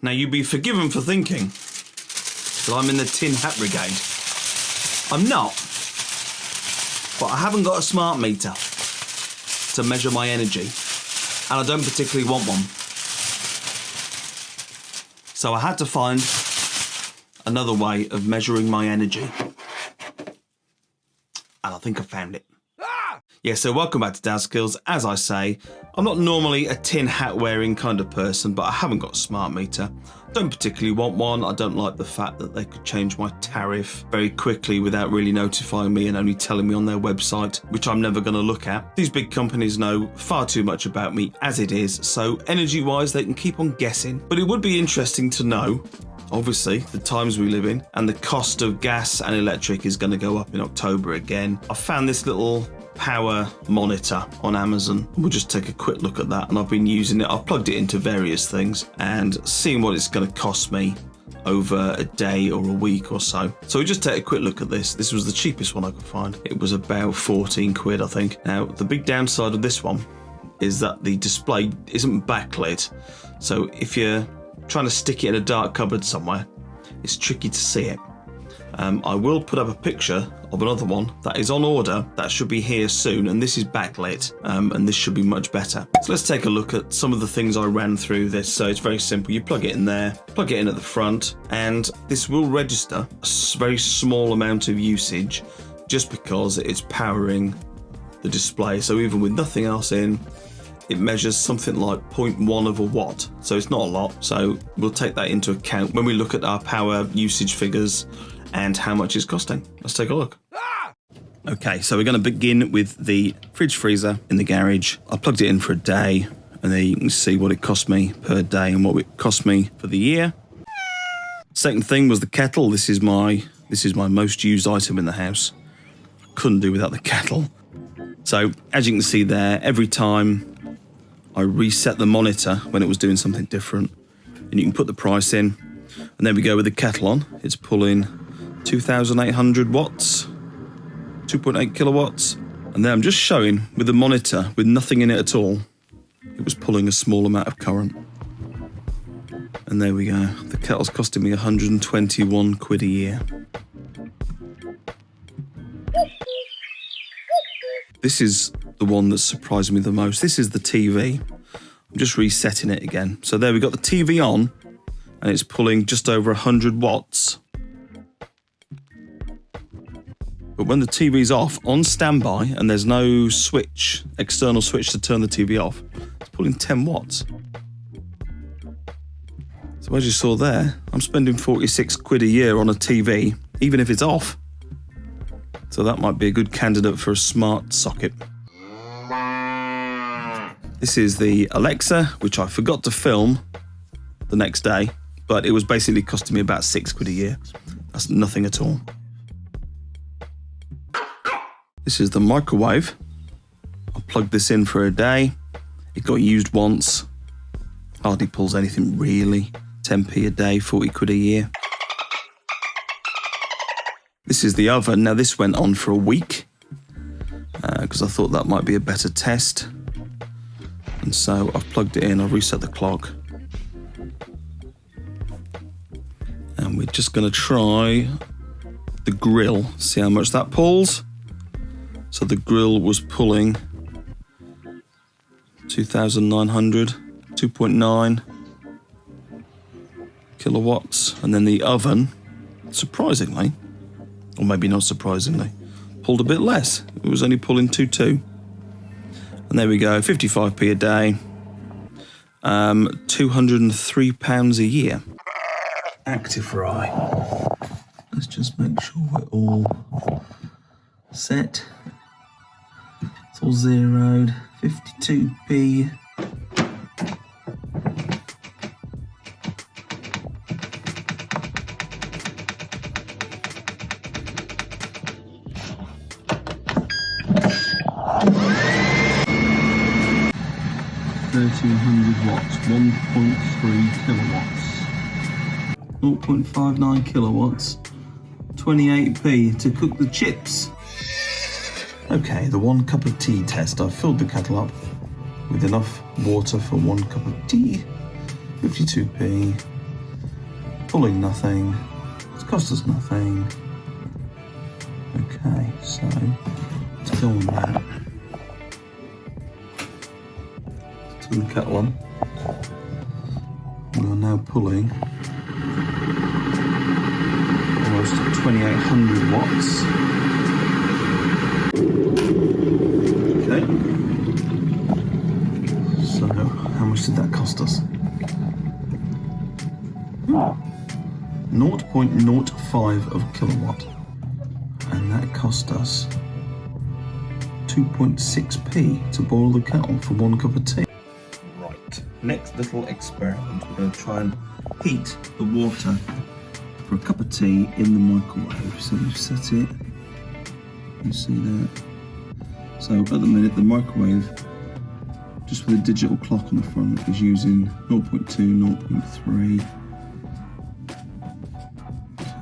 Now, you'd be forgiven for thinking that I'm in the tin hat brigade. I'm not, but I haven't got a smart meter to measure my energy, and I don't particularly want one. So I had to find another way of measuring my energy. And I think I found it. Yeah, so welcome back to Dadskillz. As I say, I'm not normally a tin hat wearing kind of person, but I haven't got a smart meter. Don't particularly want one. I don't like the fact that they could change my tariff very quickly without really notifying me and only telling me on their website, which I'm never going to look at. These big companies know far too much about me as it is, so energy-wise they can keep on guessing. But it would be interesting to know, obviously, the times we live in, and the cost of gas and electric is going to go up in October again. I found this little power monitor on Amazon. We'll just take a quick look at that, and I've been using it. I've plugged it into various things and seeing what it's going to cost me over a day or a week or so. So we just take a quick look at this. This was the cheapest one I could find. It was about 14 quid, I think. Now, the big downside of this one is that the display isn't backlit. So if you're trying to stick it in a dark cupboard somewhere, it's tricky to see it. I will put up a picture of another one that is on order that should be here soon, and this is backlit, and this should be much better. So let's take a look at some of the things I ran through this. So it's very simple. You plug it in there, plug it in at the front, and this will register a very small amount of usage just because it's powering the display. So even with nothing else in, it measures something like 0.1 of a watt. So it's not a lot. So we'll take that into account when we look at our power usage figures and how much it's costing. Let's take a look. Okay, so we're going to begin with the fridge freezer in the garage. I plugged it in for a day, and there you can see what it cost me per day and what it cost me for the year. Second thing was the kettle. This is my most used item in the house. Couldn't do without the kettle. So as you can see there, every time I reset the monitor when it was doing something different, and you can put the price in, and there we go with the kettle on. It's pulling 2,800 watts, 2.8 kilowatts. And then I'm just showing with the monitor, with nothing in it at all, it was pulling a small amount of current. And there we go. The kettle's costing me 121 quid a year. This is the one that surprised me the most. This is the TV. I'm just resetting it again. So there we got the TV on, and it's pulling just over 100 watts. But when the TV's off, on standby, and there's no switch, external switch to turn the TV off, it's pulling 10 watts. So as you saw there, I'm spending 46 quid a year on a TV, even if it's off. So that might be a good candidate for a smart socket. This is the Alexa, which I forgot to film the next day, but it was basically costing me about 6 quid a year. That's nothing at all. This is the microwave. I plugged this in for a day. It got used once. Hardly pulls anything really. 10p a day, 40 quid a year. This is the oven. Now this went on for a week because I thought that might be a better test. And so I've plugged it in, I've reset the clock. And we're just going to try the grill, see how much that pulls. So the grill was pulling 2,900, 2.9 kilowatts. And then the oven, surprisingly, or maybe not surprisingly, pulled a bit less. It was only pulling 2.2. And there we go, 55p a day, £203 a year. Actifry. Let's just make sure we're all set. It's all zeroed. 52p. watts, 1.3 kilowatts. 0.59 kilowatts, 28p to cook the chips. Okay, the 1 cup of tea test. I've filled the kettle up with enough water for 1 cup of tea. 52p. pulling nothing, it's cost us nothing. Okay, so let's go on that. Let's turn the kettle on. We are now pulling almost 2800 watts. Okay. So, how much did that cost us? 0.05 of a kilowatt. And that cost us 2.6p to boil the kettle for 1 cup of tea. Right, next little experiment. We're going to try and heat the water for a cup of tea in the microwave. So we've set it, you see that. So at the minute the microwave, just with a digital clock on the front, is using 0.2, 0.3.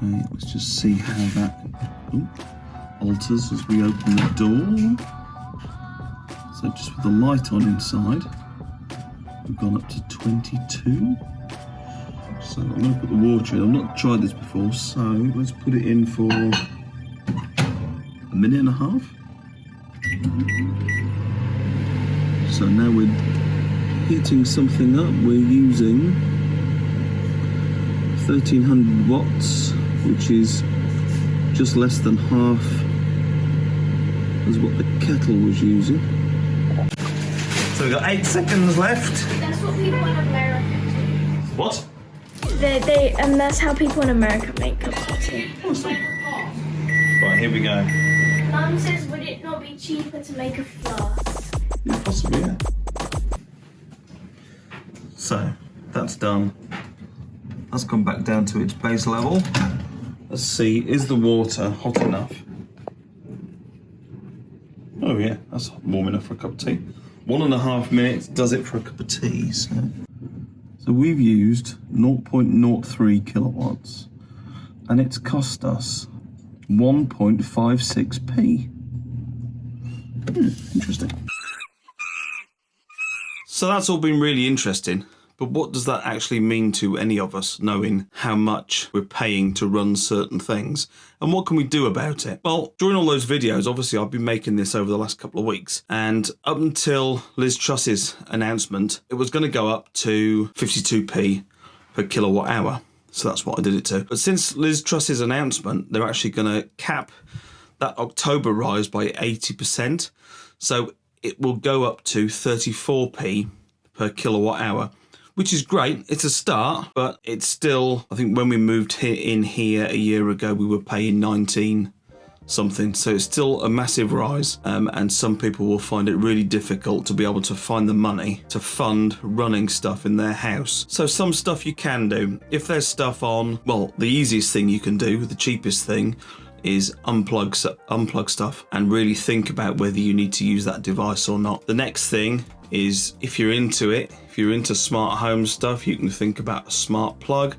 Okay, let's just see how that alters as we open the door. So just with the light on inside, we've gone up to 22. So I'm going to put the water in. I've not tried this before, so let's put it in for a minute and a half. So now we're heating something up. We're using 1300 watts, which is just less than half as what the kettle was using. So we've got 8 seconds left. That's what people in America do. What? That's how people in America make cups of tea. Right, here we go. Mum says, would it not be cheaper to make a flask? Yeah, possibly, yeah. So, that's done. That's gone back down to its base level. Let's see, is the water hot enough? Oh yeah, that's warm enough for a cup of tea. 1.5 minutes does it for a cup of tea. So we've used 0.03 kilowatts and it's cost us 1.56p. Interesting. So that's all been really interesting. But what does that actually mean to any of us, knowing how much we're paying to run certain things? And what can we do about it? Well, during all those videos, obviously I've been making this over the last couple of weeks. And up until Liz Truss's announcement, it was going to go up to 52p per kilowatt hour. So that's what I did it to. But since Liz Truss's announcement, they're actually going to cap that October rise by 80%. So it will go up to 34p per kilowatt hour. Which is great. It's a start, but it's still, I think when we moved in here a year ago, we were paying 19 something. So it's still a massive rise. And some people will find it really difficult to be able to find the money to fund running stuff in their house. So some stuff you can do. If there's stuff on, well, the easiest thing you can do, the cheapest thing, is unplug stuff and really think about whether you need to use that device or not. The next thing is, if you're into it, if you're into smart home stuff, you can think about a smart plug.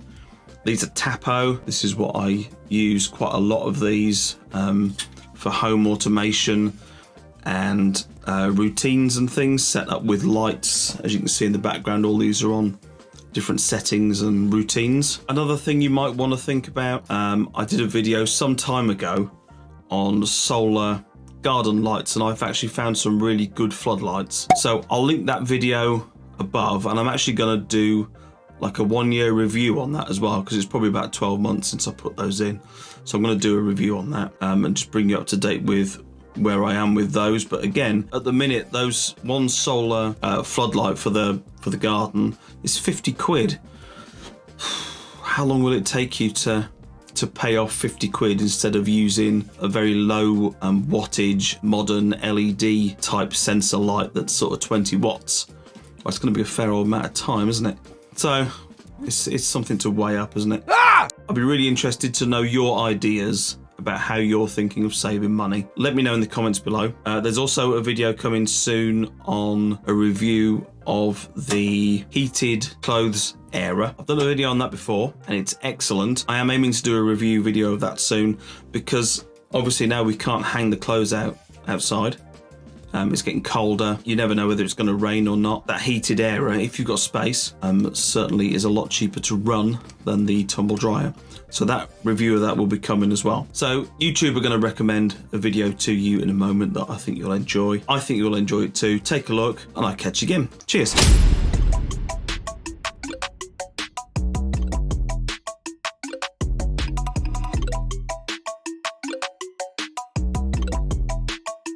These are Tapo. This is what I use quite a lot of these for home automation and routines and things set up with lights. As you can see in the background, all these are on different settings and routines. Another thing you might want to think about, I did a video some time ago on solar garden lights, and I've actually found some really good floodlights. So I'll link that video above, and I'm actually going to do like a 1-year review on that as well, because it's probably about 12 months since I put those in. So I'm going to do a review on that and just bring you up to date with where I am with those. But again, at the minute, those one solar floodlight for the garden is 50 quid. How long will it take you to pay off 50 quid instead of using a very low wattage modern LED type sensor light that's sort of 20 watts? Well, it's going to be a fair old amount of time, isn't it? So it's something to weigh up, isn't it? I'd be really interested to know your ideas about how you're thinking of saving money. Let me know in the comments below. There's also a video coming soon on a review of the heated clothes era. I've done a video on that before and it's excellent. I am aiming to do a review video of that soon, because obviously now we can't hang the clothes outside. It's getting colder. You never know whether it's going to rain or not. That heated area, if you've got space, certainly is a lot cheaper to run than the tumble dryer. So that review of that will be coming as well. So YouTube are going to recommend a video to you in a moment that I think you'll enjoy. I think you'll enjoy it too. Take a look and I'll catch you again. Cheers.